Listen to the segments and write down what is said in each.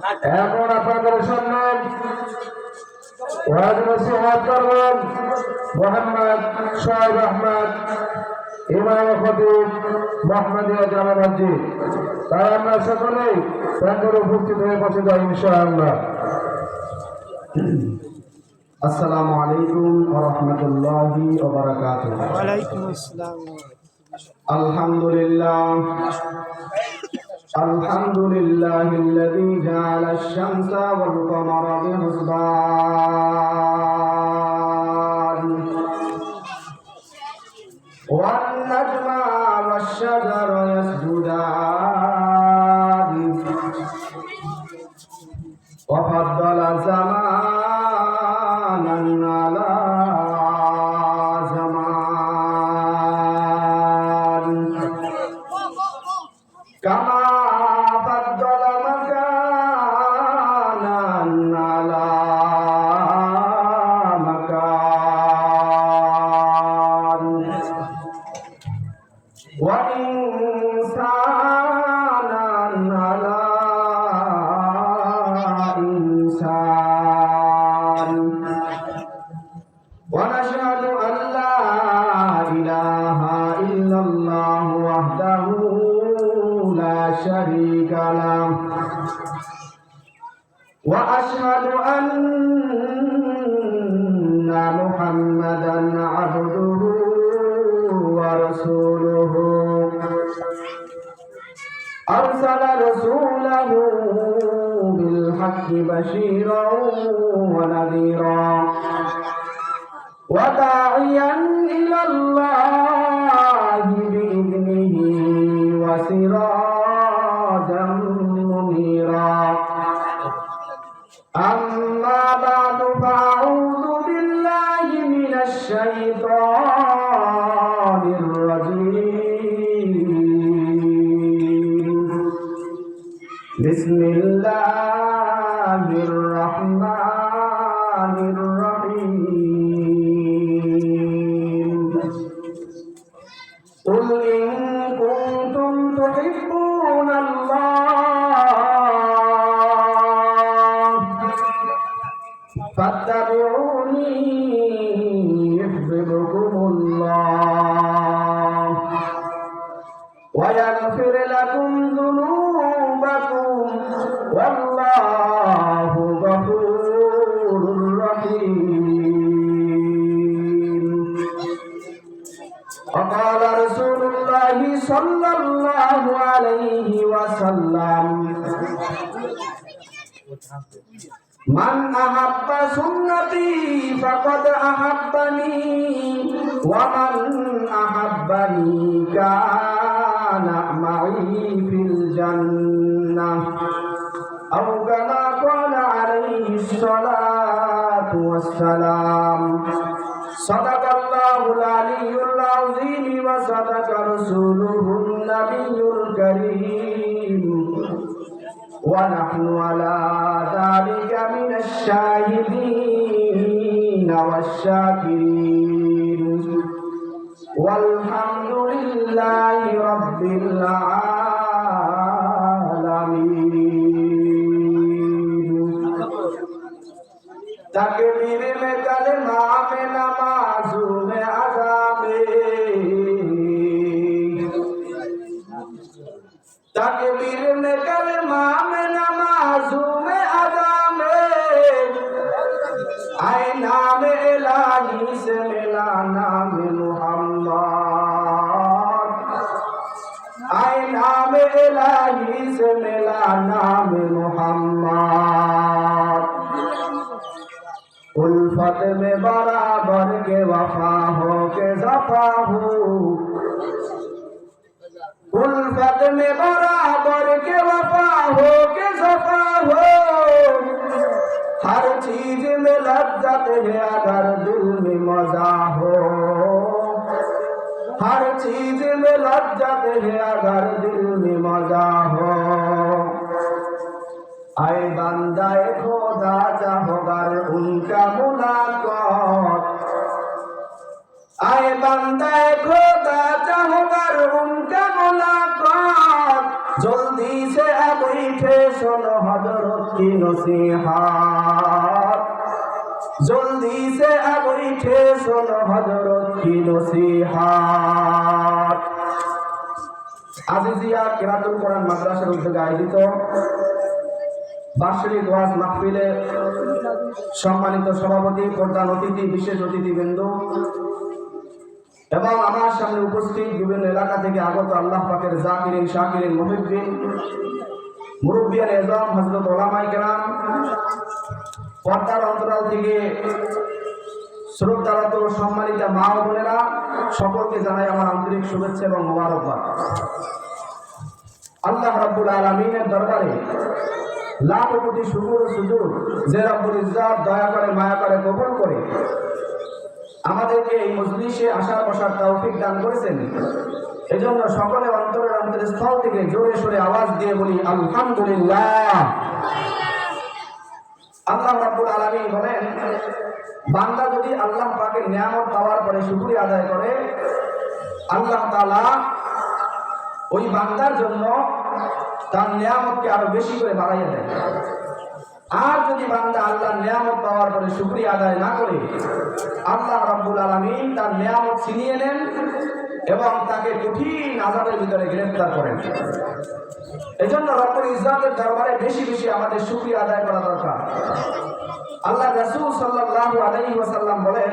এখন আপনাদের সামনে ওয়াজ নসিহত করবেন মোহাম্মদ শোয়েব আহমদ, ইমাম খতিব মোহাম্মদিয়া জামে মসজিদ। তাই আমরা সকলেই প্যান্ডেলে উপস্থিত হয়ে বসে যাই ইনশাআল্লাহ। আসসালামু আলাইকুম ওয়া রাহমাতুল্লাহি ওয়া বারাকাতুহু। ওয়া আলাইকুম আসসালাম। আলহামদুলিল্লাহ আলহামদুলিল্লাহিল্লাযী জাআলা আশ-শামসা ওয়াল কামারা বিহিসবান ওয়ান নাজমা ওয়াশ-শাজারা ইয়াসজুদান ওয়া ফাদ্দালা জামানান আলা জামান কামা ফাদ্দালা মাকানান আলা মাকান ওয়া ইনসানান আলা ইনসান ওয়া নাশহাদু আন লা ইলাহা ইল্লাল্লাহু ওয়াহদাহু লা শারীকা লাহু ওয়া আশহাদু আন্না মুহাম্মাদান আবদুহু ওয়া রাসূলুহু আরসালা রাসূলাহু বিল হাক্কি বাশীরাও ওয়া নাযীরা ওয়া দাঈয়ান ইলাল্লাহি বিইذনিহি ওয়া সিরাজাম মুনীরা। أما بعد فأعوذ بالله من الشيطان الرجيم. بسم الله الرحمن الرحيم. قل إن كنتم تحبون الله فاتبعوني يحببكم الله ويغفر لكم ذنوبكم والله غفور رحيم. وقال رسول الله صلى الله عليه وسلم من أحب سنتي فقد أحبني ومن أحبني كان معي في الجنة أو كما قال عليه الصلاة والسلام. صدق الله العلي العظيم وصدق رسوله النبي الكريم ونحن على ذلك من الشاهدين والشاكرين والحمد لله رب العالمين. تکبیر میں کلمہ میں نمازوں میں اذان میں تکبیر میں کلمہ میں نمازوں میں اذان میں آئے نام الہی سے ملا نام محمد آئے نام الہی سے ملا نام محمد. उल्फत में बराबर के वफा हो के जफा हो उल्फत में बराबर के वफा हो के जफा हो हर चीज में लज्जत है अगर दिल में मजा हो हर चीज में लज्जत है अगर दिल में मजा हो. आए बंदाए खुदा चाहोगर उनका मुलाकात आए बंदाए खुदा चाहोगर उनका मुलाकात जल्दी से अब उठे सुनो हजरत की नसीहत, जल्दी से अब उठे सुनो हजरत की नसीहत। আজিজিয়া কিরাতুল কোরআন মাদ্রাসার উদ্যোগে আয়োজিত বার্ষিক ওয়াজ মাহফিলে সম্মানিত সভাপতি, প্রধান অতিথি, বিশেষ অতিথিবৃন্দ এবং আমার সামনে উপস্থিত বিভিন্ন এলাকা থেকে আগত আল্লাহ পাকের জাকিরিন, শাকিরিন, মুহিব্বিন, মুরব্বিয়ান এজম, হযরত উলামায়ে কেরাম, পর্দার অন্তরাল থেকে শ্রদ্ধারত সম্মানিত মা ও বোনেরা, সকলকে জানাই আমার আন্তরিক শুভেচ্ছা এবং মোবারকবাদ। আল্লাহ রাব্বুল আলামিনের দরবারে লাখ কোটি শুকর ও সুজুদ, যে রব্বুল ইজ্জত দয়া করে, মায়া করে, কবুল করে আমাদেরকে এই মজলিসে আসার বসার তৌফিক দান করেছেন। এজন্য সকলে অন্তরের অন্তরস্থল থেকে জোরে সোরে আওয়াজ দিয়ে বলি আলহামদুলিল্লাহ। আল্লাহ রাব্বুল আলামিন বলেন, বান্দা যদি আল্লাহ পাকের নিয়ামত পাওয়ার পরে শুকরিয়া আদায় করে, আল্লাহ তাআলা ওই বান্দার জন্য তার নিয়ামতকে আরো বেশি করে বাড়াইয়া দেয়। আর যদি বান্দা আল্লাহর নিয়ামত পাওয়ার পরে শুকরিয়া আদায় না করে, আল্লাহ রাব্বুল আলামিন তার নিয়ামত ছিনিয়ে নেন এবং তাকে কঠিন আযাবের ভিতরে গ্রেফতার করেন। এজন্য রব্বুল ইজ্জতের দরবারে বেশি বেশি আমাদের শুকরিয়া আদায় করা দরকার। আল্লাহ রাসূল সাল্লাল্লাহু আলাইহি ওয়াসাল্লাম বলেন,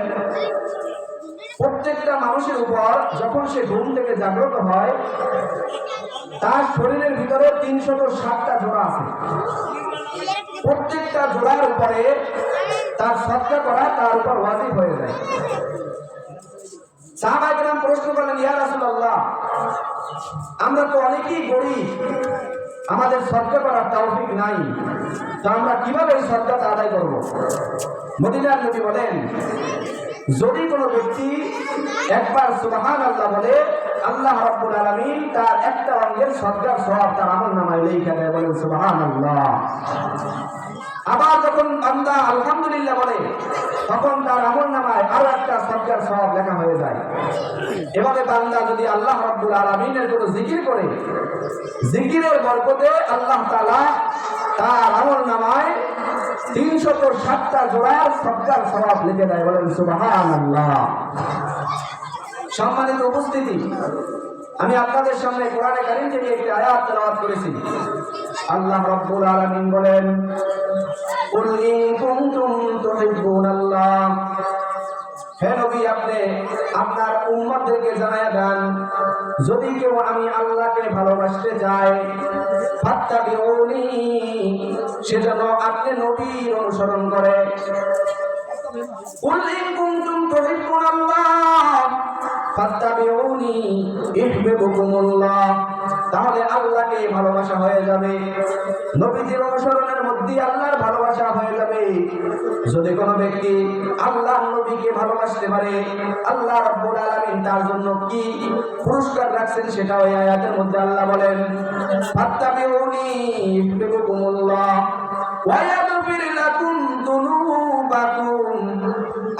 প্রত্যেকটা মানুষের উপর যখন সে ঘুম থেকে জাগ্রত হয়, তার শরীরের ভিতরে 360টা জোড়া আছে। প্রত্যেকটা জোড়ার উপরে তার সদকা করা তার উপর ওয়াজিব হয়ে যায়। সাহাবায়ে কেরাম প্রশ্ন করলেন, ইয়া রাসূলুল্লাহ, আমরা তো অনেকেই গরীব, আমাদের সদকা করার তৌফিক নাই, তো আমরা কিভাবে এই সদকাটা আদায় করব? মদিনার নবী বলেন, যদি কোনো ব্যক্তি একবার সুবহানাল্লাহ বলে, আল্লাহ রাব্বুল আলামিন তার একটা অঙ্গের সদকার সওয়াব তার আমলনামায় লিখে দেয়। বলেন সুবহানাল্লাহ। আবার যখন বান্দা আলহামদুলিল্লাহ বলে, তখন তার আমলনামায় আরো একটা সদকার সওয়াব লেখা হয়ে যায়। এভাবে বান্দা যদি আল্লাহ রাব্বুল আলামিনের কোনো জিকির করে, জিকিরের বরকতে আল্লাহ তাআলা তার আমলনামায় 360টা জোড়ার সদকার সওয়াব লিখে দেয়। বলেন সুবহানাল্লাহ। সম্মানিত উপস্থিতি, আমি আপনাদের সামনে কোরআনে কারীম থেকে একটি আয়াত তেলাওয়াত করেছি। আল্লাহ রাব্বুল আলামিন বলেন, কুল ইন কুনতুম তুহিব্বুনাল্লাহ, হে নবী, আপনি আপনার উম্মতদেরকে জানায়া দেন, যদি কেউ আমি আল্লাহকে ভালোবাসতে চায়, ফাত্তাবিউনি, সেজন্য আপনি নবীর অনুসরণ করে। কুল ইন কুনতুম তুহিব্বুনাল্লাহ ফাত্তাবিউনি ইউহিব্বুকুমুল্লাহ, তাহলে আল্লাহকে ভালোবাসা হয়ে যাবে। নবীজির অনুসরণের মধ্যে আল্লাহর ভালোবাসা হয়ে যাবে। যদি কোনো ব্যক্তি আল্লাহর নবীকে ভালোবাসতে পারে, আল্লাহ রাব্বুল আলামিন তার জন্য কি পুরস্কার রাখছেন সেটা ওই আয়াতের মধ্যে আল্লাহ বলেন, ফাত্তাবিউনি ইউহিব্বুকুমুল্লাহ ওয়া ইয়াগফির লাকুম যুনুবাকুম।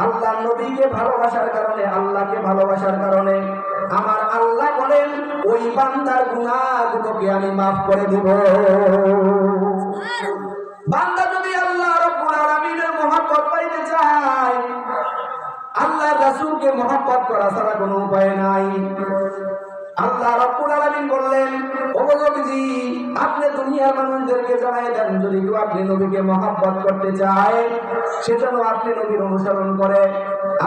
আল্লাহর নবীকে ভালোবাসার কারণে, আল্লাহকে ভালোবাসার কারণে আমার আল্লাহ বলেন, ওই বান্দার গুনাহগুলোকে আমি মাফ করে দেব। বান্দা যদি আল্লাহ রাব্বুল আলামিনের মহব্বত পাইতে চায়, আল্লাহ রাসূলকে মহব্বত করা ছাড়া কোনো উপায় নাই। আল্লাহ রাব্বুল আলামিন বললেন, ও নবীজি, আপনি দুনিয়ার মানুষদেরকে জানাই দেন, যদি কেউ আপনি নবীকে মহব্বত করতে চায়, সেজন্য আপনি নবীর অনুসরণ করে।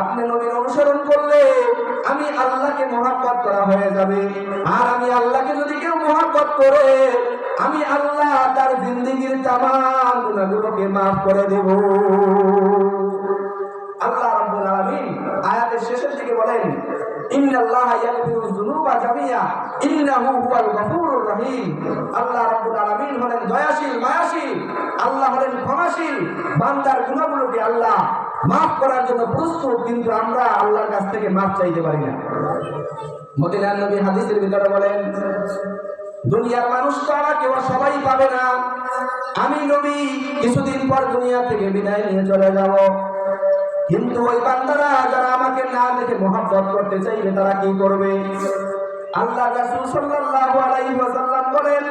আপনি নবীর অনুসরণ করলে আমি আল্লাহকে মহব্বত করা হয়ে যাবে। আর আমি আল্লাহকে যদি কেউ মহব্বত করে, আমি আল্লাহ তার জিন্দেগীর তামাম গুনাহগুলোকে মাফ করে দেব। আল্লাহ রাব্বুল আলামিন আয়াতের শেষের দিকে বলেন, ইন্নাল্লাহা ইয়াগফিরুয যুনুবা জামিআ ইন্নাহু হুয়াল গফুরুর রহিম। আল্লাহ রাব্বুল আলামিন হলেন দয়াশীল, মায়াশীল। আল্লাহ হলেন ক্ষমাশীল। বান্দার গুনাহগুলোকে আল্লাহ মাফ করার জন্য প্রস্তুত, কিন্তু আমরা আল্লাহর কাছ থেকে মাফ চাইতে পারি না। মদিনার নবী হাদিসের ভিতরে বলেন, দুনিয়ার মানুষ তো আমাকে সবাই পাবে না, আমি নবী কিছুদিন পর দুনিয়া থেকে বিদায় নিয়ে চলে যাব। কিন্তু ওই বান্দারা যারা আমাকে না দেখে মহব্বত করতে চাইবে, তারা কি করবে? আল্লাহ রাসূল সাল্লাল্লাহু আলাইহি ওয়াসাল্লাম বলেন,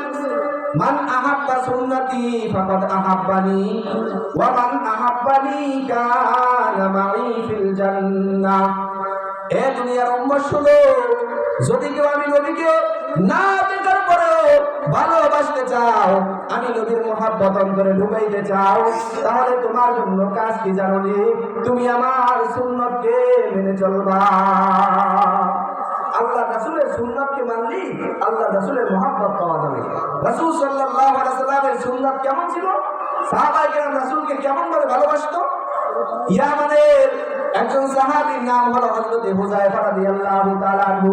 মান আহাব্বা সুন্নতি ফাকাদ আহাব্বানি ওয়া মান আহাব্বানি কানা মাই ফিল জান্নাহ। এ দুনিয়ার উম্মত শুনো, যদি কেউ আমি নবীকে না দেখার পরেও ভালোবাসতে চাও, আমি নবীর মহব্বত অন্তরে ঢুকাইতে চাও, তাহলে তোমার জন্য কাজ কি জানো নি? তুমি আমার সুন্নতকে মেনে চলবা। আল্লাহ রাসূলের সুন্নাতকে মানলি আল্লাহ রাসূলের মহব্বত পাওয়া যাবে। রাসূল সাল্লাল্লাহু আলাইহি ওয়াসাল্লামের সুন্নাত কেমন ছিল? সাহাবায়ে কেরাম রাসূলকে কেমন ভাবে ভালোবাসতো? ইয়ামানের একজন সাহাবীর নাম হলো হযরত হুযায়ফা রাদিয়াল্লাহু তাআলা আনহু।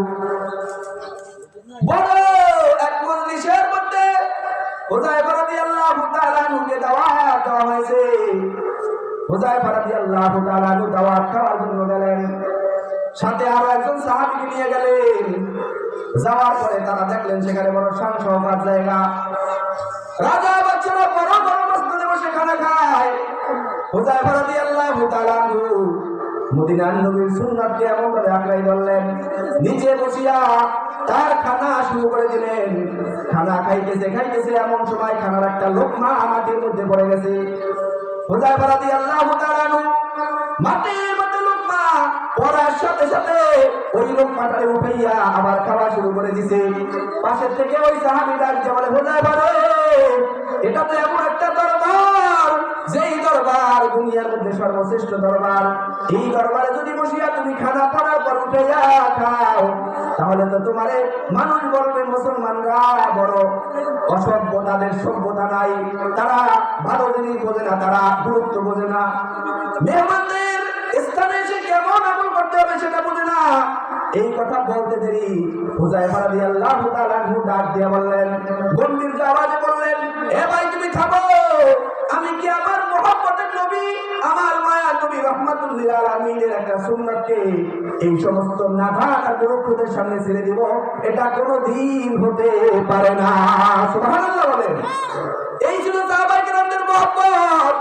বড় এক মজলিসের মধ্যে হুযায়ফা রাদিয়াল্লাহু তাআলা আনহুকে দাওয়াত দেওয়া হয়েছে। হুযায়ফা রাদিয়াল্লাহু তাআলা আনহু দাওয়াত খাওয়ার জন্য গেলেন, সাথে আরো একজন সাহাবীকে নিয়ে গেলেন। যাওয়ার পরে তারা দেখলেন সেখানে বড় শান শওকত জায়গা, রাজা বাচ্চারা বড় বড় মসজিদে বসে খানা খায়। হুযায়ফা রাদিয়াল্লাহু তাআলা আনহু মদিনার নবীর সুন্নাতকে এমন ভাবে আঁকড়াই ধরলেন, নিচে বসিয়া তার খানা শুরু করে দিলেন। খানা খাইতেছে খাইতেছে এমন সময় খানার একটা লোকমা মাটির মধ্যে পড়ে গেছে। হুযায়ফা রাদিয়াল্লাহু তাআলা আনহু মাটির মধ্যে লোকমা পড়ার সাথে সাথে ওই লোকমাটারে উঠাইয়া আবার খাওয়া শুরু করে দিছে। পাশের থেকে ওই সাহাবী ডাক দিয়ে বলে, হুযায়ফা রে, এটা তো এমন একটা দরবার, যেই দরবার দুনিয়ার মধ্যে সর্বশ্রেষ্ঠ দরবার। এই দরবারে যদি বসিয়া তুমি খানা পড়ার পর উঠাইয়া খাও, তাহলে তো তোমারে মানুষ বলবে মুসলমানরা বড় অসভ্য, তাদের সভ্যতা নাই, তারা ভালো জিনিস বোঝে না, তারা গুরুত্ব বোঝে না, মেহমানদের স্থানে এসে কেমন আমল করতে হবে সেটা বোঝে না। এই কথা বলতে দেরি হুযায়ফা রাদিয়াল্লাহু তাআলা আনহু ডাক দিয়ে বললেন, গম্ভীর আওয়াজে বললেন, এ ভাই তুমি থামো, আমি কি আমার মহব্বতের নবী, আমার মায়ার নবী রাহমাতুল লিল আলামিনের একটা সুন্নাতকে এই সমস্ত নাভাক আর দুরক্ষদের সামনে ছেড়ে দিব? এটা কোনোদিন হতে পারে না। সুবহানাল্লাহ বলেন। এই ছিল সাহাবায়ে কেরামদের মহব্বত।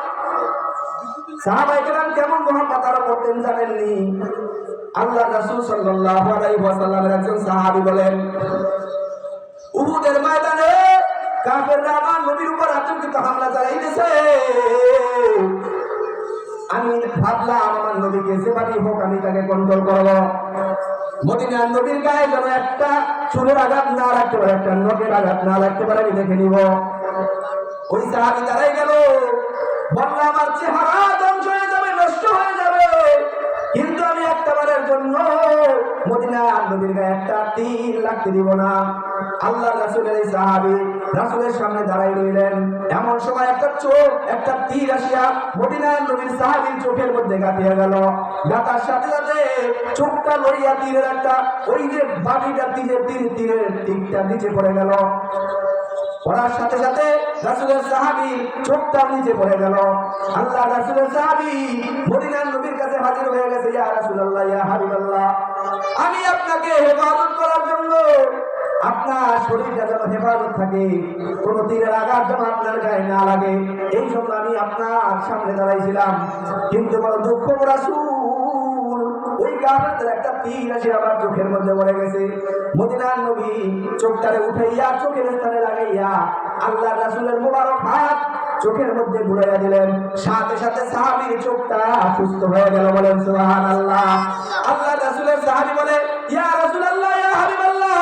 সাহাবায়ে কেরাম কেমন মহব্বত তারা করতেন জানেননি? আল্লাহ রাসূল সাল্লাল্লাহু আলাইহি ওয়াসাল্লামের একজন সাহাবী বলেন, উহুদের ময়দানে কাফেররা আমার নবীর উপর আতঙ্কিত হামলা চালাইতেছে। আমি ভাবলাম আমার নবীকে যেভাবেই হোক আমি তাকে কন্ট্রোল করব। মদিনার নবীর গায়ে যেন একটা চুলের আঘাত না লাগতে পারে, একটা নখের আঘাত না লাগতে পারে, আমি দেখে নিব। ওই সাহাবী দাঁড়াই গেল, বলল, আমার চেহারা ধ্বংস হয়ে যাবে, নষ্ট হয়ে যাবে, কিন্তু আমি একটাবারের জন্য মদিনার নবীর গায়ে একটা তীর লাগতে দিব না। আল্লাহ রাসূলের এই সাহাবী রাসূলের সামনে দাঁড়াই রইলেন। এমন সময় একটা তীর আসিয়া মদিনার নবীর সাহাবীর চোখের মধ্যে গাঁথিয়া গেল। গাঁথার সাথে সাথে চোখটা লড়িয়া তীরের একটা ওই যে বাটিটা তীরের টিকটা নিচে পড়ে গেল। পড়ার সাথে সাথে রাসূলের সাহাবী চোখটা নিচে পড়ে গেল। আল্লাহ রাসূলের সাহাবী মদিনার নবীর কাছে হাজির হয়ে গেছে, ইয়া রাসূলুল্লাহ, ইয়া হাবিবাল্লাহ, আমি আপনাকে হেফাজত করার জন্য, আপনার শরীরটা যেন হেফাজত থাকে, কোন তীরের আঘাত যেন আপনার গায়ে না লাগে, এই জন্য আমি আপনার সামনে দাঁড়াইছিলাম। কিন্তু বড় দুঃখ রাসূল, ওই কাফেরদের একটা তীর এসে আবার চোখের মধ্যে পড়ে গেছে। মদিনার নবী চোখটারে উঠাইয়া চোখের স্থানে লাগাইয়া আল্লাহ রাসূলের মোবারক হাত চোখের মধ্যে ঘুরাইয়া দিলেন। সাথে সাথে সাহাবীর চোখটা সুস্থ হয়ে গেল। বলেন সুবহানাল্লাহ। আল্লাহ রাসূলের সাহাবী বলে, ইয়া রাসূলুল্লাহ, ইয়া হাবিবাল্লাহ,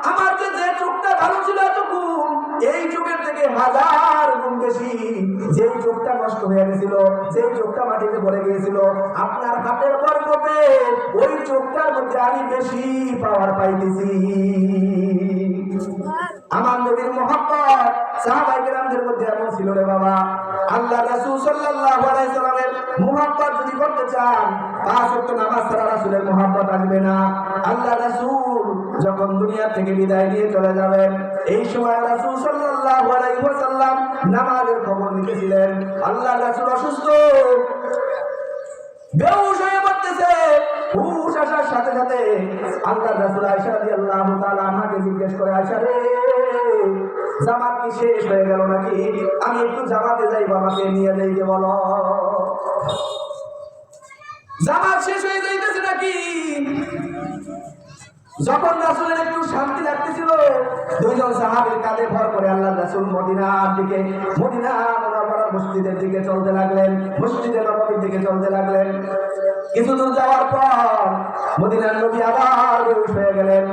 আমার যে চোখটা ভালো ছিল এতক্ষণ, এই চোখের থেকে 1000 গুণ বেশি যে চোখটা নষ্ট হয়ে গেছিল, যে চোখটা মাটিতে পড়ে গিয়েছিল, আপনার হাতের বরকতে ওই চোখটার মধ্যে আমি বেশি পাওয়ার পাইতেছি। আমার নবীর মহব্বত সাহাবায়ে কেরামদের মধ্যে এমন ছিল রে বাবা। আল্লাহ রাসূল সাল্লাল্লাহু আলাইহি সাল্লামের মহব্বত যদি করতে চান, 5 ওয়াক্ত নামাজ ছাড়া রাসূলের মহব্বত আসবে না। আল্লাহ রাসূল যখন দুনিয়া থেকে বিদায় নিয়ে চলে যাবেন, এই সময় রাসূল সাল্লাল্লাহু আলাইহি ওয়াসাল্লাম নামাজের খবর নিতেছিলেন। আল্লাহ রাসূল অসুস্থ, বেহুশ হয়ে পড়তেছে। হুশ আসার সাথে সাথে আল্লাহ রাসূল আয়েশা রাদিয়াল্লাহু তাআলা আনহাকে জিজ্ঞেস করে, আয়েশা রে, জামাত কি শেষ হয়ে গেল নাকি? আমি একটু জামাতে যাই, বাবাকে নিয়ে যাইতে বলো। জামাত শেষ হয়ে যাইতেছে নাকি? যখন রাসূলের একটু শান্তি লাগতেছিল, দুইজন সাহাবীর কাঁধে ভর করে আল্লাহ রাসূল মদিনার দিকে, মদিনা মুনাওয়ারার মসজিদের দিকে চলতে লাগলেন, মসজিদে নববীর দিকে চলতে লাগলেন। কিছু দূর যাওয়ার পর মদিনার নবী আবার বেহুশ হয়ে গেলেন।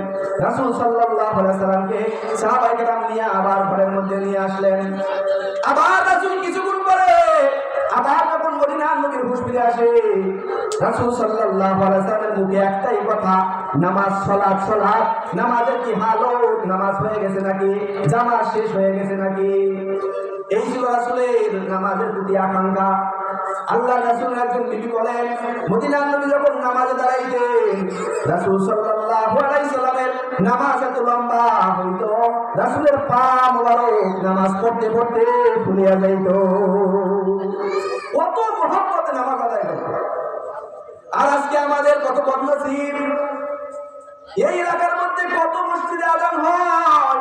রাসূল সাল্লাল্লাহু আলাইহি সাল্লামকে সাহাবায়ে কেরাম নিয়ে আবার ঘরের মধ্যে নিয়ে আসলেন। আবার রাসূল কিছুক্ষণ পরে আবার যখন মদিনার নবীর হুঁশ ফিরে আসে, রাসূল সাল্লাল্লাহু আলাইহি সাল্লামের মুখে একটাই কথা, নামাজ, সালাত, সালাত। নামাজের কি হালত? নামাজ হয়ে গেছে নাকি? জামাত শেষ হয়ে গেছে নাকি? এই ছিল রাসূলের নামাজের প্রতি আকাঙ্ক্ষা। আল্লাহ রাসূলের একজন বিবি বলেন, মদিনার নবী যখন নামাজে দাঁড়াইতেন, রাসূল সাল্লাল্লাহু আলাইহি সাল্লামের নামাজ এত লম্বা হইতো, রাসূলের পা মোবারক নামাজ পড়তে পড়তে ফুলিয়া যাইত। কত মহব্বতে নামাজ আদায় করত। আর আজকে আমাদের কত বদনসিব, এই এলাকার মধ্যে কত মসজিদে আযান হয়,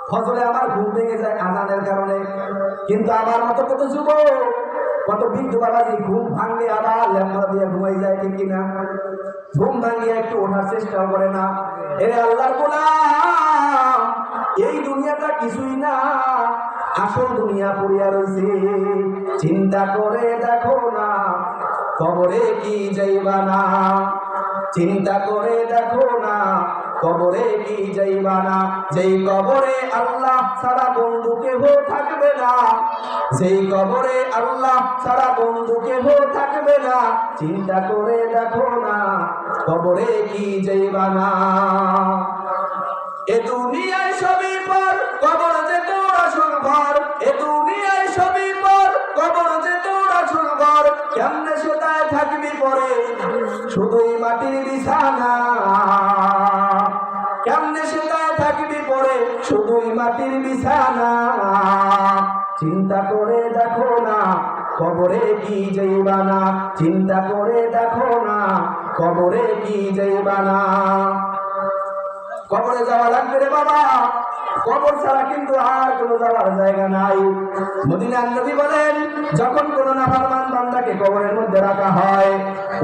ফজরে আমার ঘুম ভেঙে যায় আযানের কারণে, কিন্তু আমার মতো কত যুবক, কত বৃদ্ধ বাবাজি ঘুম ভাঙলে আবার ল্যাম্পা দিয়ে ঘুমাই যায়, ঠিক কিনা? ঘুম ভাঙিয়ে একটু ওঠার চেষ্টা করে না। এরে আল্লাহর গোলাম, এই দুনিয়াটা কিছুই না, আসল দুনিয়া পড়িয়া রয়েছে। চিন্তা করে দেখো না, কবরে কি যাইবা না? চিন্তা করে দেখো না, কবরে কি যাইবা না? যেই কবরে আল্লাহ ছাড়া বন্ধু কেহ থাকবে না, যেই কবরে আল্লাহ ছাড়া বন্ধু কেহ থাকবে না। চিন্তা করে দেখো না, কবরে কি যাইবা না? এ দুনিয়ায় সবই পর, কবর যে তোর আসল ঘর। এ দুনিয়ায় সবই পর, কবর যে তোর আসল ঘর। কেমনে সেটায় থাকবি পরে, শুধুই মাটির বিছানা। কেমনে সেটায় থাকবি পরে, শুধুই মাটির বিছানা। চিন্তা করে দেখো না, কবরে কি যাইবা না? চিন্তা করে দেখো না, কবরে কি যাইবা না? কবরে যাওয়া লাগবে রে বাবা, কবর ছাড়া কিন্তু আর কোনো যাওয়ার জায়গা নাই। মদিনার নবী বলেন, যখন কোনো নাফরমান বান্দাকে কবরের মধ্যে রাখা হয়,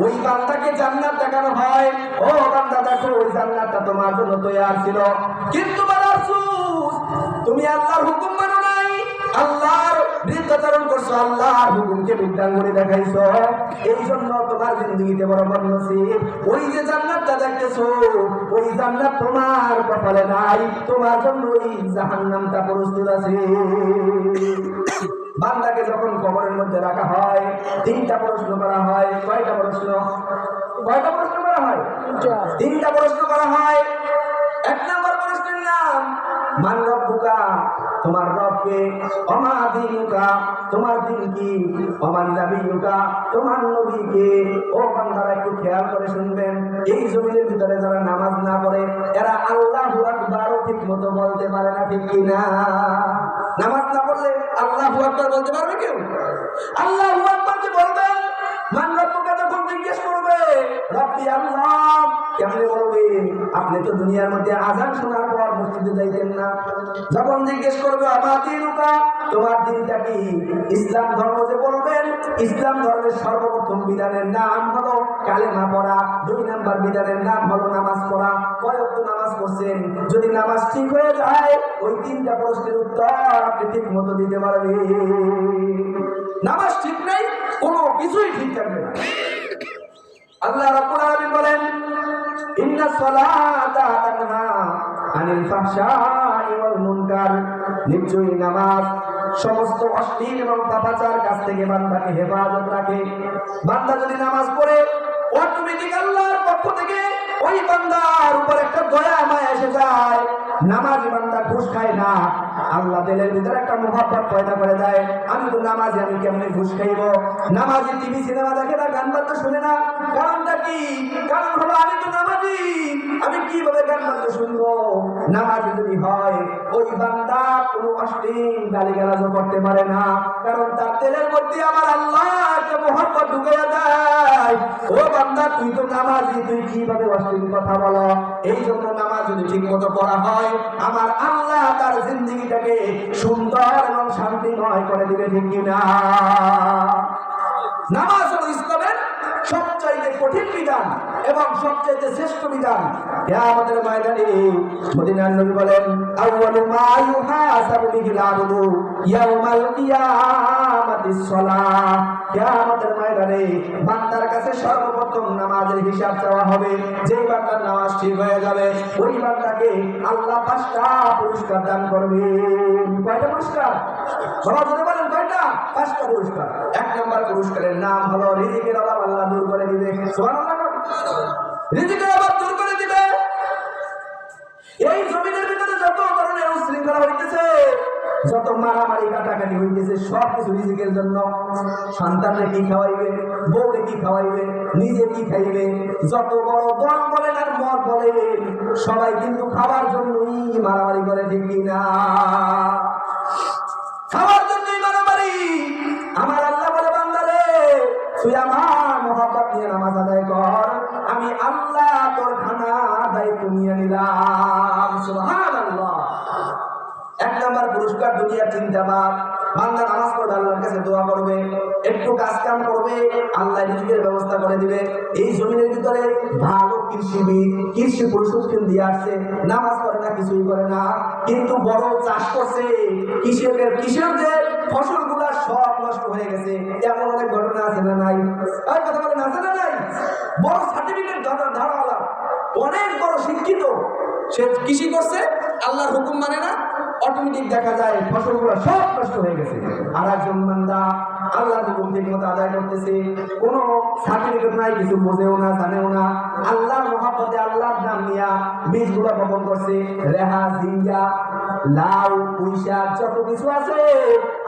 ওই বান্দাকে জান্নাত দেখানো হয়। ও বান্দা, দেখো ওই জান্নাতটা তোমার জন্য তৈরি ছিল, কিন্তু বড় আফসোস, তুমি আল্লাহর হুকুম মানো নাই, আল্লাহর বিরুদ্ধাচরণ করছো, আল্লাহর হুকুমকে বিদ্যাঙ্গুলি দেখাইছো। এই জন্য তোমার জিন্দগিতে বড় বদনসিব। ওই যে জান্নাতটা দেখতেছো, ওই জান্নাত তোমার কপালে নাই, তোমার জন্য ওই জাহান্নামটা প্রস্তুত আছে। বান্দাকে যখন কবরের মধ্যে রাখা হয়, তিনটা প্রশ্ন করা হয়। কয়টা প্রশ্ন? কয়টা প্রশ্ন করা হয়? তিনটা প্রশ্ন করা হয়। এক নম্বর প্রশ্নের নাম মান রব্বুকা, তোমার রবকে। ওমা দীনুকা, তোমার দিন কি। ওমান নবিয়ুকা, তোমার নবীকে। ও বান্দারা একটু খেয়াল করে শুনবেন, এই জমিনের ভিতরে যারা নামাজ না পড়ে, এরা আল্লাহু আকবারও ঠিক মতো বলতে পারে না, ঠিক কিনা? নামাজ না পড়লে আল্লাহু আকবার বলতে পারবে কেউ? আল্লাহু আকবার যে বলবেন, মান রব্বুকা যখন জিজ্ঞেস করবে, রব্বি আল্লাহ, কেমনে বলবেন? আপনি তো দুনিয়ার মধ্যে আযান শোনার পর মসজিদে যাইতেন না। যখন জিজ্ঞেস করবে আমা দীনুকা, তোমার দিনটা কি? ইসলাম ধর্ম যে বলবেন, ইসলাম ধর্মের সর্বপ্রথম বিধানের নাম হলো কালেমা পড়া। 2 নাম্বার বিধানের নাম হলো নামাজ পড়া। কয় ওয়াক্ত নামাজ পড়ছেন? যদি নামাজ ঠিক হয়ে যায়, ওই তিনটা প্রশ্নের উত্তর আপনি ঠিক মতো দিতে পারবেন। নামাজ ঠিক নেই, কোনো কিছুই ঠিক থাকবে না। আল্লাহ রাব্বুল আলামিন বলেন, ইন্নাস সালাতা তানহা আনিল ফাহশাই ওয়াল মুনকার, নিশ্চয়ই নামাজ সমস্ত অশ্লীল এবং পাপাচার কাছ থেকে বান্দাকে হেফাজত রাখে। বান্দা যদি নামাজ পড়ে, অটোমেটিক আল্লাহর পক্ষ থেকে ওই বান্দার উপর একটা দয়া মায়া এসে যায়। নামাজি বান্দা ঘুষ খায় না, আল্লাহ দিলের ভিতরে একটা মুহাব্বত পয়দা করে দেয়, আমি তো নামাজি, আমি কেমনে ঘুষ খাইব? নামাজি টিভি সিনেমা দেখে না, গান বাদ্য শুনে না। কারণটা কি? কারণ হলো আমি তো নামাজি, আমি কিভাবে গান বাদ্য শুনবো? নামাজি যদি হয়, ওই বান্দা কোনো অশ্লীল গালিগালাজও করতে পারে না, কারণ তার দিলের মধ্যে আমার আল্লাহ একটা মুহাব্বত ঢুকিয়ে দেয়। ও বান্দা, তুই তো নামাজি, তুই কিভাবে অশ্লীল কথা বলো? এই জন্য নামাজ যদি ঠিক মতো পড়া হয়, আমার আল্লাহ তার জিন্দেগিটাকে সুন্দর এবং শান্তিময় করে দিবে, ঠিক কিনা? নামাজ হলো ইসলামের সবচাইতে কঠিন বিধান এবং সবচাইতে শ্রেষ্ঠ বিধান। কিয়ামতের ময়দানে মদিনার নবী বলেন আউয়ালু মা ইউহাসাবু বিহিল আবদু ইয়াউমাল কিয়ামাতিস সালাহ। কিয়ামতের ময়দানে বান্দার কাছে সর্বপ্রথম নামাজের হিসাব চাওয়া হবে। যেই বান্দার নামাজ ঠিক হয়ে যাবে ওই বান্দাকে আল্লাহ 5টা পুরস্কার দান করবেন। কয়টা পুরস্কার? সবাই যদি বলেন কয়টা? 5টা পুরস্কার। 1 নম্বর পুরস্কারের নাম হলো রিজিকের অভাব আল্লাহ দূর করে দিবে। সুবহানাল্লাহ। রিজিকের অভাব দূর করে দিবে। এই জমিনের ভিতরে যত ধরনের উশৃঙ্খলা হইতেছে, যত মারামারি কাটাকাটি হইতেছে, সব কিছু রিজিকের জন্য। সন্তানরে কি খাওয়াইবে, বউরে কি খাওয়াইবে, নিজে কি খাইবে, যত বড় দল বলেন আর মত বলেন, সবাই কিন্তু খাবার জন্যই মারামারি করে, ঠিক কিনা? খাবার জন্যই মারামারি। আমার আল্লাহ বলে বান্দারে তুই আমার মহব্বত নিয়ে নামাজ আদায় কর, আমি আল্লাহ তোর খানা দায়িত্ব নিয়ে নিলাম। সুবহানাল্লাহ। 1 নম্বর পুরস্কার দুনিয়ার চিন্তাবাদ। বান্দা নামাজ পড়বে, আল্লাহর কাছে দোয়া করবে, একটু কাজ কাম করবে, আল্লাহ রিজিকের ব্যবস্থা করে দিবে। এই জমিনের ভিতরে ভালো কৃষিবিদ, কৃষি প্রশিক্ষণ দিয়ে আসছে, নামাজ পড়ে না, কিছুই করে না, কিন্তু বড় চাষ করছে, কৃষকদের ফসলগুলা সব নষ্ট হয়ে গেছে। এমন অনেক ঘটনা আছে না নাই? আর কথা বলেন, আছে না নাই? বড় সার্টিফিকেট ধারাওয়ালা, অনেক বড় শিক্ষিত, সে কৃষি করছে, আল্লাহর হুকুম মানে না, অটোমেটিক দেখা যায় ফসলগুলো সব নষ্ট হয়ে গেছে। আর একজন বান্দা আল্লাহর হুকুম ঠিক মতো আদায় করতেছে, কোনো সার্টিফিকেট নাই, কিছু বোঝেও না, জানেও না, আল্লাহর মহব্বতে আল্লাহর নাম নিয়া বীজগুলো বপন করছে। রেহা, ঝিঙ্গা, লাউ, পুঁইশাক যত কিছু আছে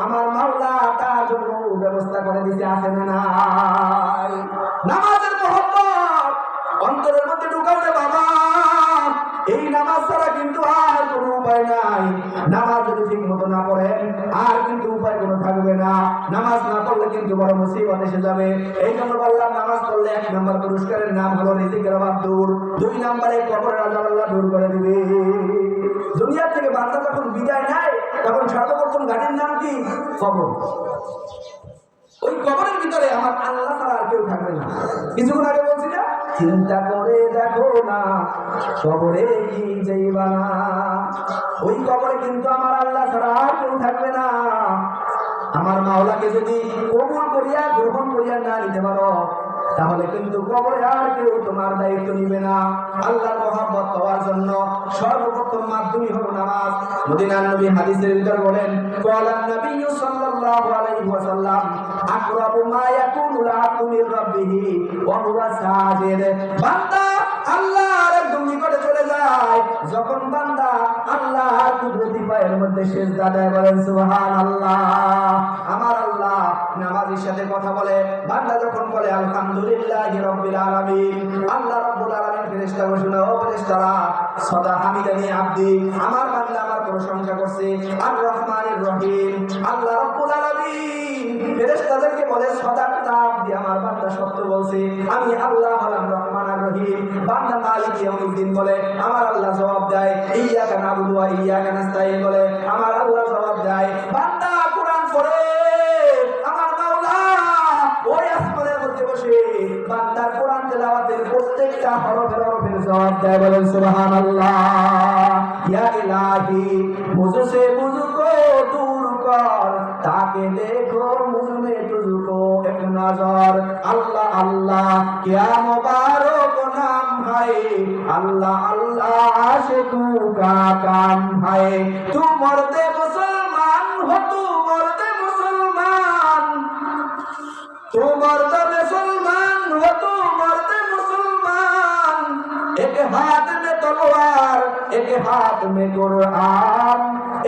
আমার মাওলা তার জন্য ব্যবস্থা করে দিতে, আছে না নাই? নামাজের মহব্বত অন্তরের মধ্যে ঢুকাও রে বাবা। এই নামাজ ছাড়া কিন্তু আর কোনো উপায় নাই। নামাজ যদি ঠিক মতো না পড়েন আর কিন্তু উপায় কোনো থাকবে না। নামাজ না পড়লে কিন্তু বড় মুসিবত এসে যাবে। এই জন্য বললাম, নামাজ পড়লে 1 নম্বর পুরস্কারের নাম হলো রিজিকের অভাব দূর। 2 নম্বরে কবরের আযাব আল্লাহ দূর করে দিবে। দুনিয়া থেকে বান্দা যখন বিদায় নেয় তখন সর্বপ্রথম গাড়ির নাম কি? কবর। ওই কবরের ভিতরে আমার আল্লাহ ছাড়া আর কেউ থাকবে না। কিছুক্ষণ আগে বলছি না, চিন্তা করে দেখো না কবরে কি যাইবা না। ওই কবরে কিন্তু আমার আল্লাহ ছাড়া আর কেউ থাকবে না। আমার মাওলাকে যদি কবুল করিয়া গ্রহণ করিয়া না নিতে পারো তাহলে কিন্তু কবরে আর কেউ তোমার দায়িত্ব নিবে না। আল্লাহর মহব্বত পাওয়ার জন্য সর্বপ্রথম মাধ্যমই হলো নামাজ। মদিনার নবী হাদিসের ভিতর বলেন, ক্বালান নবী সাল্লাল্লাহু আলাইহি ওয়াসাল্লাম আকরাবু মা ইয়াকুনুল আবদু মির রাব্বিহি ওয়া হুয়া সাজিদ। বান্দা আল্লাহর একদম নিকটে চলে যায় যখন বান্দা আল্লাহর কুদরতি পায়ের মধ্যে সিজদা দেয়। বলেন সুবহানাল্লাহ। আমার আল্লাহ নামাজের সাথে কথা বলে। বান্দা যখন বলে আলহামদুলিল্লাহি রাব্বিল আলামিন, আল্লাহ রাব্বুল আলামিন ফেরেশতা ঘোষণা, ও ফেরেশতারা সদা হামিদানি আব্দি, আমার বান্দা আমার প্রশংসা করছে। আর রহমানির রহিম, আল্লাহ রাব্বুল আলামিন ফেরেশতাদেরকে বলে সদা আব্দি, আমার বান্দা সত্য বলছে। আমি আল্লাহ হলাম রহমান আর রহিম। বান্দা মালিক ইয়াউমিদ্দিন বলে, আমার আল্লাহ জবাব দেয় ইয়্যাকা না'বুদু ওয়া ইয়্যাকা নাস্তাঈন বলে, আমার আল্লাহ জবাব দেয়। বান্দা কোরআন পড়ে আমার মাওলা ওই আসমানের মধ্যে বসে বান্দার কোরআন তেলাওয়াতের প্রত্যেকটা হরফের জবাব দেয়। বলেন সুবহানাল্লাহ। ইয়া ইলাহি মুঝসে মুঝকো দূর কর, তাকে দেখো মুঝমে তুঝকো এক নজর। আল্লাহ আল্লাহ क्या मुबारक नाम है, अल्लाह अल्लाह आशिकों का काम है। तू मर्दे मुसलमान हो, तू मर्दे मुसलमान, तू मर्दे मुसलमान हो, तू मर्दे मुसलमान। एक हाथ में तलवार, एक हाथ में कुरान,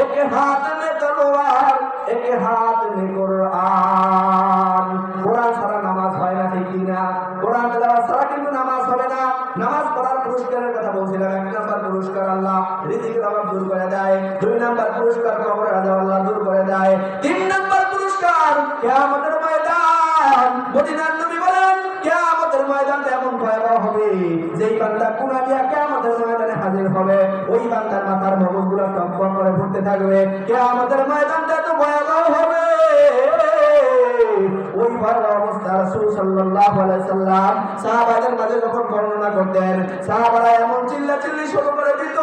एक हाथ में तलवार, एक हाथ में कुरान। कुरान सारा नामाज হয় না, ঠিক কিনা? কোরআন তেলাওয়াত ছাড়া কিন্তু নামাজ হবে না। নামাজ পড়ার পুরস্কারের কথা বলছিলাম। 1 নাম্বার পুরস্কার আল্লাহ রিজিকের অভাব দূর করে দেয়। 2 নাম্বার পুরস্কার কবরের আযাব আল্লাহ দূর করে দেয়। 3 নাম্বার পুরস্কার কিয়ামতের ময়দান। মদিনার নবী বলেন, কিয়ামতের ময়দানটা এমন ভয়াবহ হবে, যেই বান্দা গুনাহ দিয়ে কিয়ামতের ময়দানে হাজির হবে ওই বান্দার মাথার মগজগুলো টকবক করে ফুটতে থাকবে। কিয়ামতের ময়দানটা তো ভয়াবহ হবে। ওই ভয়াবহ অবস্থা রাসূল সাল্লাল্লাহু আলাইহি সাল্লাম সাহাবাদের মাঝে যখন বর্ণনা করতেন, সাহাবারা এমন চিল্লাচিল্লি শুরু করে দিত,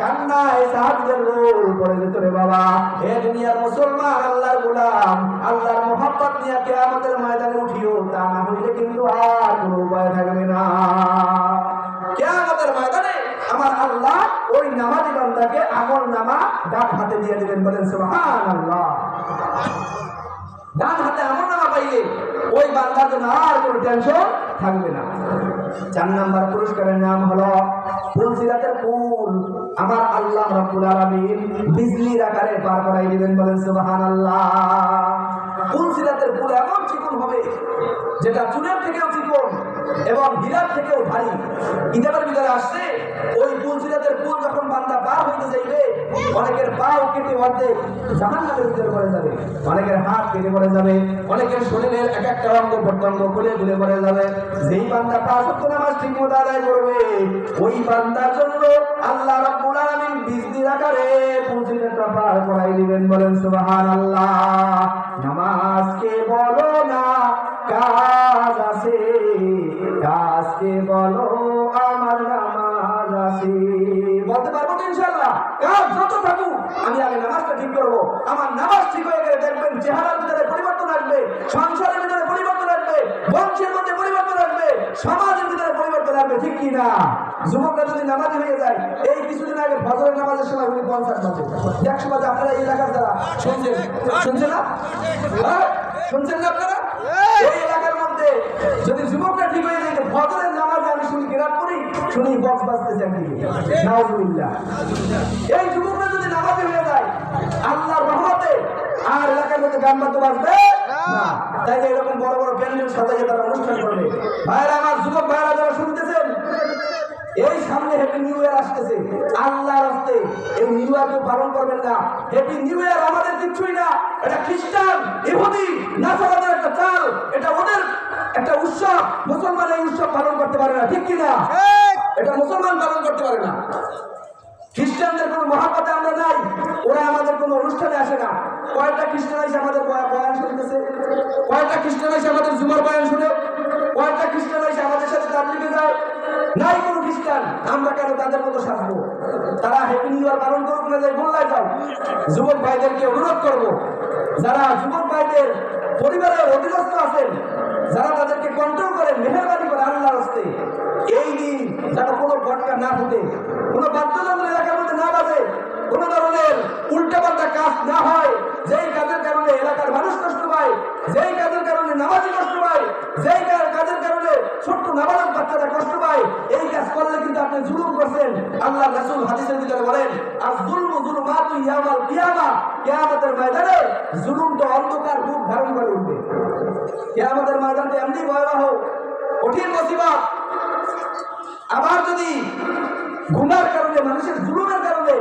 কান্নায় সাহাবীদের রোল পড়ে যেত রে বাবা। হে দুনিয়ার মুসলমান, আল্লাহর গোলাম, আল্লাহর মোহাব্বত নিয়ে কিয়ামতের ময়দানে উঠিও, তা না হইলে কিন্তু আর কোনো উপায় থাকবে না। কিয়ামতের ময়দানে আমার আল্লাহ ওই নামাজি বান্দাকে আমলনামা ডান হাতে দিয়ে দিবেন, বলেন সুবহানাল্লাহ। ডান হাতে আমলনামা পাইলে ওই বান্দার জন্য আর কোনো টেনশন থাকবে না। 4 নাম্বার পুরস্কারের নাম হলো ফুলসিরাতের পুল। আমার আল্লাহ রাব্বুল আলামিন বিজলির আকারে পার করাই দিবেন, বলেন সুবহানাল্লাহ। ফুলসিরাতের পুল এমন চিকন হবে যেটা চুলের থেকেও চিকন এবং হীরার থেকেও ভারী। কিতাবের ভিতরে আসছে ওই ফুলসিরাতের পুল যখন বান্দা পার হইতে যাইবে, অনেকের পাও কেটে অর্ধেক জাহান্নামের ভিতরে পড়ে যাবে, অনেকের হাত কেটে পড়ে যাবে, অনেকের শরীরের এক একটা অঙ্গ প্রত্যঙ্গ খুলে খুলে পড়ে যাবে। যেই বান্দা 5 ওয়াক্ত নামাজ ঠিকমতো আদায় করবে, ওই বান্দার জন্য আল্লাহ রাব্বুল আলামিন বিজলির আকারে ফুলসিরাতটা পার করাই দিবেন, বলেন সুবহানাল্লাহ। নামাজকে বলো না কাজ আছে, কাজকে বলো আমার নামাজ আছে। বলতে পারবো তো ইনশাআল্লাহ? কাজ যত থাকুক, আমি আগে নামাজটা ঠিক করবো। আমার নামাজ ঠিক হয়ে গেলে দেখবেন চেহারার ভিতরে পরিবর্তন আসবে, সংসারের ভিতরে পরিবর্তন আসবে, বংশের মধ্যে পরিবর্তন আসবে, সমাজের ভিতরে পরিবর্তন আসবে, ঠিক কি না? যুবকরা যদি নামাজি হয়ে যায়, এই কিছুদিন আগে ফজরের নামাজের সময় উনি 50 বাজে 100 বাজে, আপনারা এই এলাকার যারা শুনছেন না? হ্যাঁ, শুনছেন না আপনারা? এই এলাকার মধ্যে যদি যুবকরা ঠিক হয়ে যায়, ফজরের নামাজে আমি শুনি কিরাত করি, শুনি বক্স বাজতেছে একদিকে, নাউজুবিল্লাহ। এই যুবকরা যদি নামাজি হয়ে যায়, আল্লাহর রহমতে আর এলাকার মধ্যে গান বাদ্য বাজবে না। তাই এরকম বড় বড় প্যান্ডেল সাজাইয়ে তারা অনুষ্ঠান করবে। ভাইরা আমার, যুবক ভাইরা যারা শুনতেছেন, এই সামনে হ্যাপি নিউ ইয়ার আসতেছে, আল্লাহর রাস্তে এই নিউ ইয়ারকে পালন করবেন না। হ্যাপি নিউ ইয়ার আমাদের কিছুই না, এটা খ্রিস্টান, ইহুদি, নাসারাদের একটা চাল, এটা ওদের একটা উৎসব। মুসলমান এই উৎসব পালন করতে পারে না, ঠিক কি না? এটা মুসলমান পালন করতে পারে না। খ্রিস্টানদের কোনো মহাব্বতে আমরা নাই, ওরা আমাদের কোনো অনুষ্ঠানে আসে না। কয়েকটা খ্রিস্টান এসে আমাদের বয়ান শুনতেছে, কয়েকটা খ্রিস্টান এসে আমাদের জুমার বয়ান শুনে, কয়েকটা খ্রিস্টান এসে আমাদের সাথে তাবলীগে যায়। নাই কোনো খ্রিস্টান, আমরা কেন তাদের মতো সাজবো? তারা হ্যাপি নিউ ইয়ার পালন করুক না, যাই বললাই যাও। যুবক ভাইদেরকে অনুরোধ করবো, যারা যুবক ভাইদের পরিবারের অধীনস্থ আছেন, যারা তাদেরকে কন্ট্রোল করেন, মেহেরবানি করে আল্লাহর রাস্তায় এই দিন যেন কোনো ভটকা না ফুটে, কোনো বাদ্যযন্ত্র এলাকার মধ্যে না বাজে, কোনো ধরনের উল্টাপাল্টা কাজ না হয়, যেই কাজের কারণে এলাকার মানুষ কষ্ট পায়, যেই কাজের কারণে নামাজি কষ্ট পায়, যেই কাজের কারণে ছোট্ট নাবালক বাচ্চারা কষ্ট পায়। এই কাজ করলে কিন্তু আপনি জুলুম করছেন। আল্লাহ রাসূল হাদিসের ভিতরে বলেন, আজ জুলমু জুলুমাতু ইয়াউমাল কিয়ামা, কিয়ামতের ময়দানে জুলুমটা অন্ধকার রূপ ধারণ করে উঠবে। কিয়ামতের ময়দানটা এমনি ভয়াবহ, কঠিন মুসিবত। আবার যদি গুনার কারণে, মানুষের জুলুমের কারণে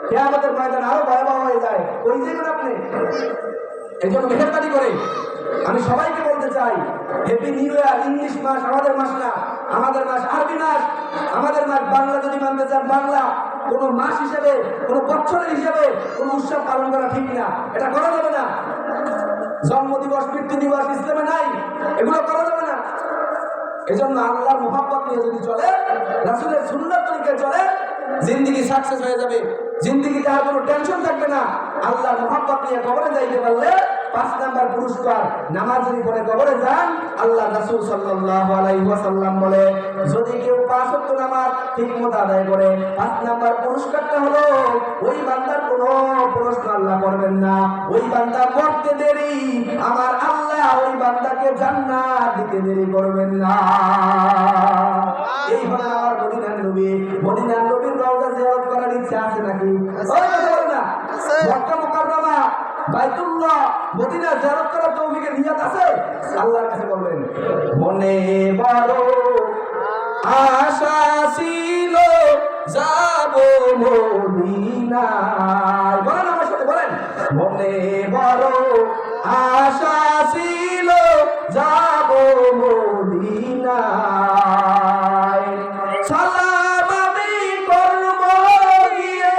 কিয়ামতের ময়দান আরো ভয়াবহ হয়ে যায়, ওই যেমন আপনি এই জন্য মেহেরবানি করে আমি সবাইকে বলতে চাই, হ্যাপি নিউ ইয়ার। ইংলিশ মাস আমাদের মাস না, আমাদের মাস আরবি মাস, আমাদের মাস বাংলা। যদি মানতে চান বাংলা, কোনো মাস হিসেবে, কোনো বছরের হিসেবে কোনো উৎসব পালন করা ঠিক না, এটা করা যাবে না। জন্মদিবস, মৃত্যু দিবস ইসলামে নাই, এগুলো করা যাবে না। এই জন্য আল্লাহর মুহাব্বত নিয়ে যদি চলে, রাসূলের সুন্নাত তরিকায় চলে, জিন্দেগি সাকসেস হয়ে যাবে, জিন্দেগিতে আর কোনো টেনশন থাকবে না। আল্লাহর মুহাব্বত নিয়ে কবরে যাইতে পারলে 5 নাম্বার পুরস্কার, নামাজ যদি পড়ে কবরে যান, আল্লাহ রাসূল সাল্লাল্লাহু আলাইহি ওয়াসাল্লাম বলে, যদি কেউ 5 ওয়াক্ত নামাজ ঠিকমতো আদায় করে, 5 নাম্বার পুরস্কারটা হলো ওই বান্দার কোনো প্রশ্ন আল্লাহ করবেন না। ওই বান্দা মরতে দেরি, আমার আল্লাহ ওই বান্দাকে জান্নাত দিতে দেরি করবেন না। এই হলো আমার মদিনার নবী। মদিনার নবীর রওজা জিয়ারত করার ইচ্ছা আছে নাকি? ওই কথা বলেন না। মক্কা মুকাররমা, বাইতুল্লাহ, মদিনা জিয়ারত করার তৌফিকের নিয়ত আছে? আল্লাহর কাছে বলবেন, মনে বড় আশা ছিল যাব মদিনায়। বলেন আমার সাথে, বলেন, মনে বড় আশা ছিল যাব মদিনায়। সালাম আমি করব গিয়ে,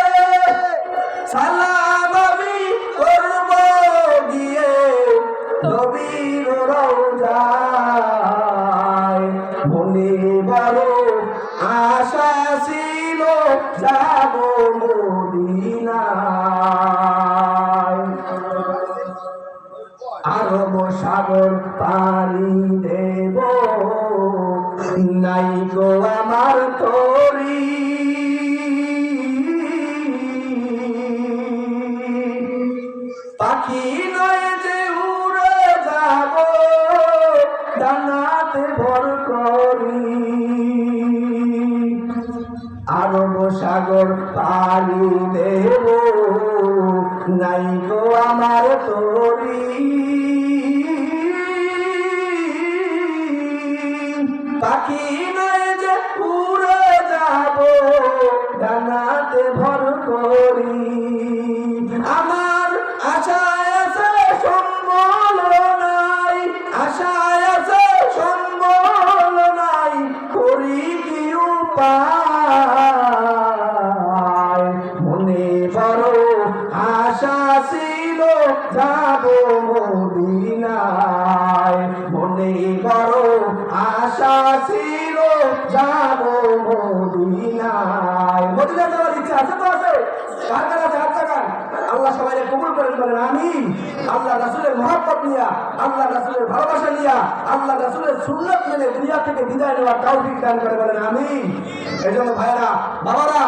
সালাম আমি করব গিয়ে আরব সাগর পাড়ি দেব, নাই গো আমার তরি। পাখি নয় যে উড়ে যাব, ডানাতে ভর করি। আরব সাগর পাড়ি দেব, নাই গো আমার তরি। পাখি নয় যে উড়ে যাব, ডানাতে ভর করি। আমার আশায় আছে সম্বল নাই, আশায় আছে সম্বল নাই, করি কি উপায়। মনে বড় আশা ছিল যাব মদিনায়, মনে বড় আশা ছিল যাব মদিনায়। মদিনা যাওয়ার ইচ্ছা আছে তো আছে? কার কার আছে? হাত দেখান। আল্লাহ সবাইকে কবুল করেন, বলেন আমিন। আল্লাহ রাসূলের মহব্বত নিয়া, আল্লাহ রাসূলের ভালোবাসা নিয়া, আল্লাহ রাসূলের সুন্নাত মেনে দুনিয়া থেকে বিদায় নেওয়ার তৌফিক দান করে, বলেন আমিন। এজন্য ভাইরা, বাবারা,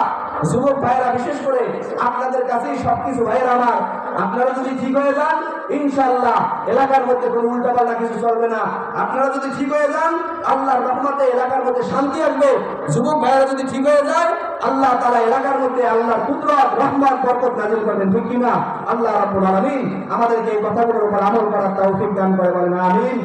যুবক ভাইরা, বিশেষ করে আপনাদের কাছেই সবকিছু ভাইরা আমার, আপনারা যদি ঠিক হয়ে যান ইনশাআল্লাহ এলাকার মধ্যে কোনো উল্টাপাল্টা কিছু চলবে না। আপনারা যদি ঠিক হয়ে যান আল্লাহর রহমতে এলাকার মধ্যে শান্তি আসবে। যুবক ভাইরা যদি ঠিক হয়ে যায় আল্লাহ তাআলা এলাকার মধ্যে আল্লাহর কুদরত, রহমত, বরকত নাযিল করবেন, ঠিক কি না? আল্লাহ রাব্বুল আলামিন আমাদেরকে এই কথাগুলোর উপর আমল করার তৌফিক দান করে, বলেন আমিন।